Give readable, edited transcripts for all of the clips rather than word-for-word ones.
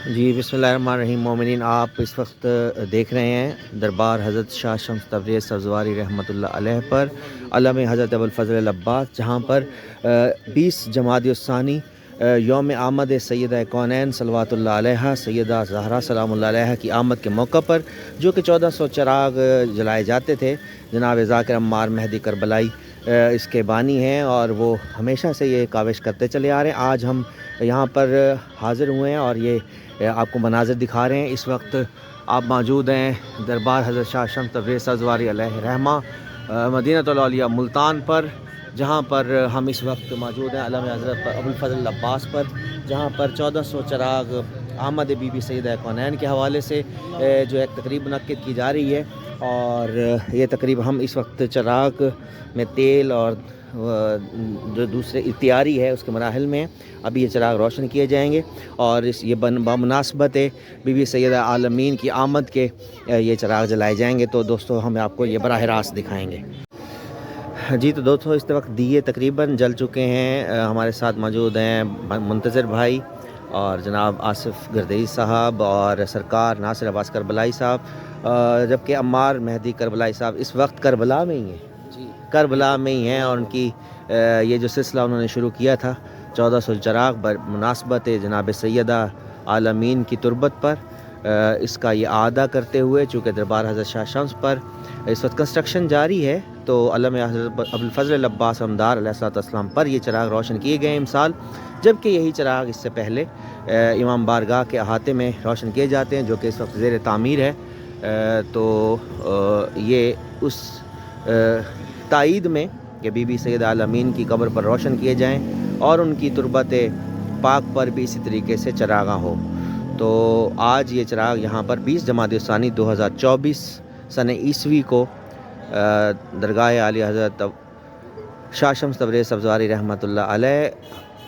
جی بسم اللہ الرحمن الرحیم مومنین، آپ اس وقت دیکھ رہے ہیں دربار حضرت شاہ شمس تبریز سبزواری رحمۃ اللہ علیہ پر علم حضرت ابوالفضل العباس، جہاں پر 20 جمادی الثانی یوم آمد سیدہ کونین صلوات اللہ علیہ سیدہ زہرا سلام اللہ علیہ کی آمد کے موقع پر، جو کہ 1400 چراغ جلائے جاتے تھے، جناب ذاکر عمار مہدی کربلائی اس کے بانی ہیں اور وہ ہمیشہ سے یہ کاوش کرتے چلے آ رہے ہیں۔ آج ہم یہاں پر حاضر ہوئے ہیں اور یہ آپ کو مناظر دکھا رہے ہیں۔ اس وقت آپ موجود ہیں دربار حضرت شاہ شمس تبریز سبزواری علیہ رحمہ مدینۃ الاولیاء ملتان پر، جہاں پر ہم اس وقت موجود ہیں علم حضرت ابوالفضل العباس پر، جہاں پر 1400 چراغ آمد بی بی سیدہ کونین کے حوالے سے جو ایک تقریب منعقد کی جا رہی ہے، اور یہ تقریب ہم اس وقت چراغ میں تیل اور جو دوسرے تیاری ہے اس کے مراحل میں ابھی یہ چراغ روشن کیے جائیں گے، اور یہ بمناسبت بی بی سیدہ عالمین کی آمد کے یہ چراغ جلائے جائیں گے۔ تو دوستو ہم آپ کو یہ براہ راست دکھائیں گے۔ جی تو دوستو اس وقت دیے تقریباً جل چکے ہیں۔ ہمارے ساتھ موجود ہیں منتظر بھائی اور جناب آصف گردئی صاحب اور سرکار ناصر عباس کربلائی صاحب، جبکہ عمار مہدی کربلائی صاحب اس وقت کربلا میں ہی ہیں، کربلا میں ہی ہیں، اور ان کی یہ جو سلسلہ انہوں نے شروع کیا تھا 1400 چراغ مناسبت جناب سیدہ عالمین کی تربت پر، اس کا یہ اعادہ کرتے ہوئے، چونکہ دربار حضرت شاہ شمس پر اس وقت کنسٹرکشن جاری ہے، تو علم حضرت ابوالفضل العباس عمدار علیہ السلام پر یہ چراغ روشن کیے گئے امسال، جبکہ یہی چراغ اس سے پہلے امام بارگاہ کے احاطے میں روشن کیے جاتے ہیں، جو کہ اس وقت زیر تعمیر ہے۔ تو یہ اس تائید میں کہ بی بی سید عالمین کی قبر پر روشن کیے جائیں اور ان کی تربت پاک پر بھی اسی طریقے سے چراغاں ہو۔ تو آج یہ چراغ یہاں پر 20 جمادی الثانی 2024 سن عیسوی کو درگاہ عالی حضرت شاہ شمس تبریز سبزواری رحمۃ اللہ علیہ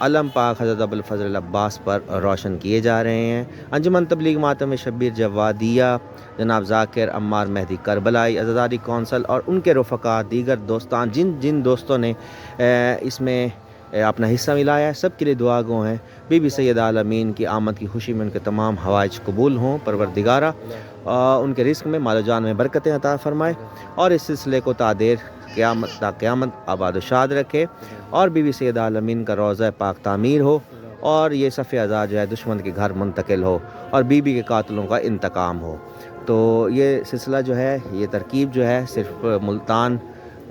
علم پاک حضرت ابوالفضل العباس پر روشن کیے جا رہے ہیں۔ انجمن تبلیغ ماتم شبیر جوادیہ جناب ذاکر عمار مہدی کربلائی عزاداری کونسل اور ان کے رفقا دیگر دوستان، جن دوستوں نے اس میں اپنا حصہ ملایا ہے، سب کے لیے دعا گو ہیں۔ بی بی سید عالمین کی آمد کی خوشی میں ان کے تمام حوائج قبول ہوں، پروردگارہ ان کے رزق میں مال و جان میں برکتیں عطا فرمائے، اور اس سلسلے کو قیامت تا قیامت آباد و شاد رکھے، اور بی بی سید عالمین کا روضہ پاک تعمیر ہو، اور یہ صف ازا جو ہے دشمن کے گھر منتقل ہو، اور بی بی کے قاتلوں کا انتقام ہو۔ تو یہ سلسلہ جو ہے، یہ ترکیب جو ہے صرف ملتان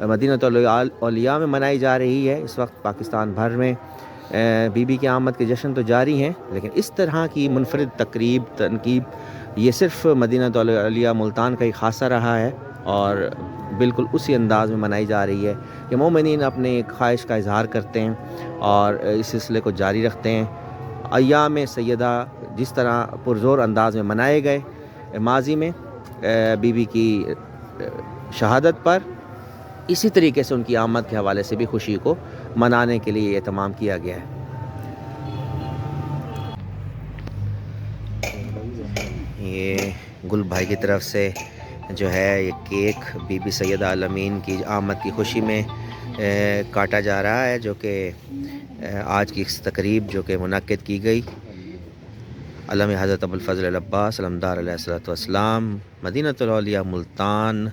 مدینۃ الاولیاء میں منائی جا رہی ہے۔ اس وقت پاکستان بھر میں بی بی کی آمد کے جشن تو جاری ہیں، لیکن اس طرح کی منفرد تنقیب یہ صرف مدینۃ الاولیاء ملتان کا ہی خاصہ رہا ہے، اور بالکل اسی انداز میں منائی جا رہی ہے کہ مومنین اپنے خواہش کا اظہار کرتے ہیں اور اس سلسلے کو جاری رکھتے ہیں۔ ایام سیدہ جس طرح پرزور انداز میں منائے گئے ماضی میں بی بی کی شہادت پر، اسی طریقے سے ان کی آمد کے حوالے سے بھی خوشی کو منانے کے لیے یہ اہتمام کیا گیا ہے۔ یہ گل بھائی کی طرف سے جو ہے یہ کیک بی بی سید عالمین کی آمد کی خوشی میں کاٹا جا رہا ہے، جو کہ آج کی اس تقریب جو کہ منعقد کی گئی علم حضرت ابوالفضل العباس علمدار علیہ السلام مدینۃ الاولیاء ملتان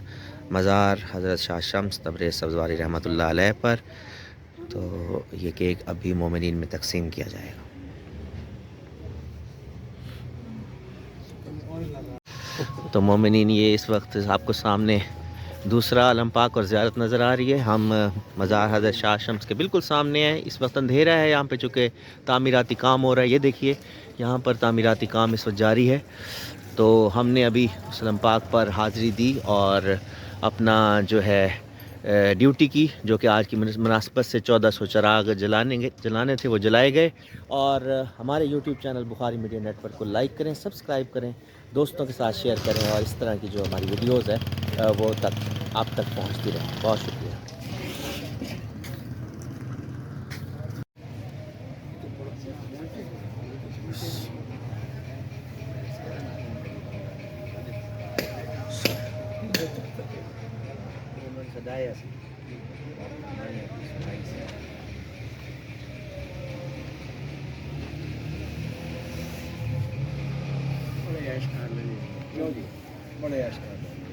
مزار حضرت شاہ شمس تبریز سبزواری رحمۃ اللہ علیہ پر۔ تو یہ کیک ابھی مومنین میں تقسیم کیا جائے گا۔ تو مومنین یہ اس وقت آپ کو سامنے دوسرا علم پاک اور زیارت نظر آ رہی ہے۔ ہم مزار حضرت شاہ شمس کے بالکل سامنے ہیں۔ اس وقت اندھیرا ہے یہاں پہ، چونکہ تعمیراتی کام ہو رہا ہے۔ یہ دیکھیے یہاں پر تعمیراتی کام اس وقت جاری ہے، تو ہم نے ابھی اس علم پاک پر حاضری دی اور اپنا جو ہے ڈیوٹی کی، جو کہ آج کی مناسبت سے 1400 چراغ جلانے تھے، وہ جلائے گئے۔ اور ہمارے یوٹیوب چینل بخاری میڈیا نیٹ ورک کو لائک کریں، سبسکرائب کریں، دوستوں کے ساتھ شیئر کریں، اور اس طرح کی جو ہماری ویڈیوز ہے وہ آپ تک پہنچتی رہیں۔ بہت شکریہ۔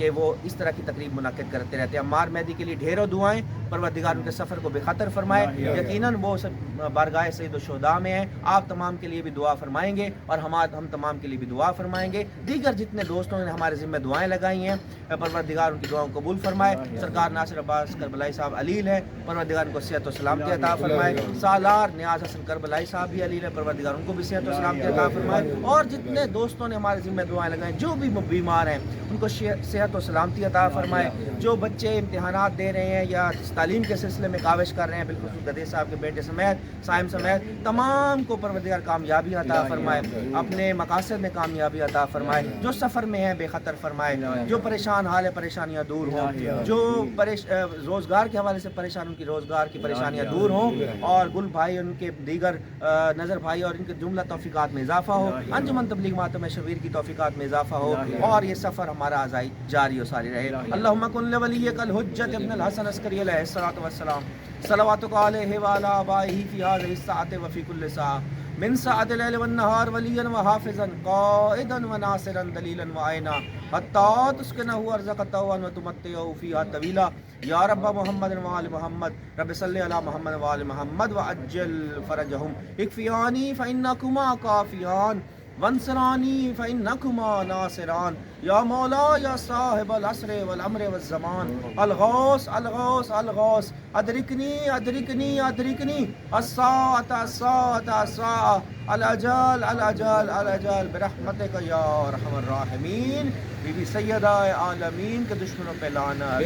کہ وہ اس طرح کی تقریب منعقد کرتے رہتے ہیں. عمار مہدی کے لیے ڈھیروں دعائیں, پروردگار ان کے سفر کو بے خطر فرمائے. یقیناً وہ بارگاہ سید الشہداء میں ہیں. آپ تمام کے لیے بھی دعا فرمائیں گے اور ہم تمام کے لیے بھی دعا فرمائیں گے. دیگر جتنے دوستوں نے ہمارے ذمہ دعائیں لگائی ہیں, پروردگار ان کی دعاؤں کو قبول فرمائے. سرکار ناصر عباس کربلائی صاحب علیل ہے, پروردگار ان کو صحت و سلامتی عطا فرمائے. سالار نیاز حسن کربلائی صاحب بھی علیل ہے, پروردگار ان کو بھی صحت و سلامتی عطا فرمائے. اور جتنے دوستوں نے ہمارے ذمہ دعائیں لگائیں, جو بھی بیمار ہیں ان کو صحت و سلامتی عطا فرمائے. جو بچے امتحانات دے رہے ہیں یا تعلیم کے سلسلے میں کاوش کر رہے ہیں, بالخصوص گدے صاحب کے بیٹے سمیت سائم سمیت تمام کو پروردگار کامیابی عطا فرمائے, اپنے مقاصد میں کامیابی عطا فرمائے. جو سفر میں ہیں بے خطر فرمائے, جو پریشان حال ہے پریشانیاں دور ہوں, جو روزگار کے حوالے سے پریشان ان کی روزگار کی پریشانیاں دور ہوں, اور گل بھائی ان کے دیگر نظر بھائی اور ان کے جملہ توفیقات میں اضافہ ہو, انجمن تبلیغ ماتم شبیر کی توفیقات میں اضافہ ہو, اور یہ سفر ہمارا جاری و ساری رہے. اللہم کن لولیک الحجۃ ابن الحسن عسکری علیہ الصلوۃ والسلام صلواتک علیہ وعلی آبائہ فی ہذہ الساعۃ وفی کل ساعہ من ساعۃ اللیل والنہار ولیا وحافظا قائدا وناصرا دلیلا وعینا حتی تسکنہ ارضک طوعا وتمتعہ فیہا طویلا. یا رب محمد وآل محمد رب صلی علی محمد وآل محمد وعجل فرجہم. اکفیانی فإنکما کافیان وانصرانی فإنکما ناصران. یا مولا یا صاحب العصر والامر والزمان الغوث الغوث الغوث ادرکنی ادرکنی ادرکنی الساعة الساعة الساعة الأجال الأجال الأجال برحمتک یا ارحم الراحمین. بی بی سیدہ عالمین کے دشمنوں پہ لعنت.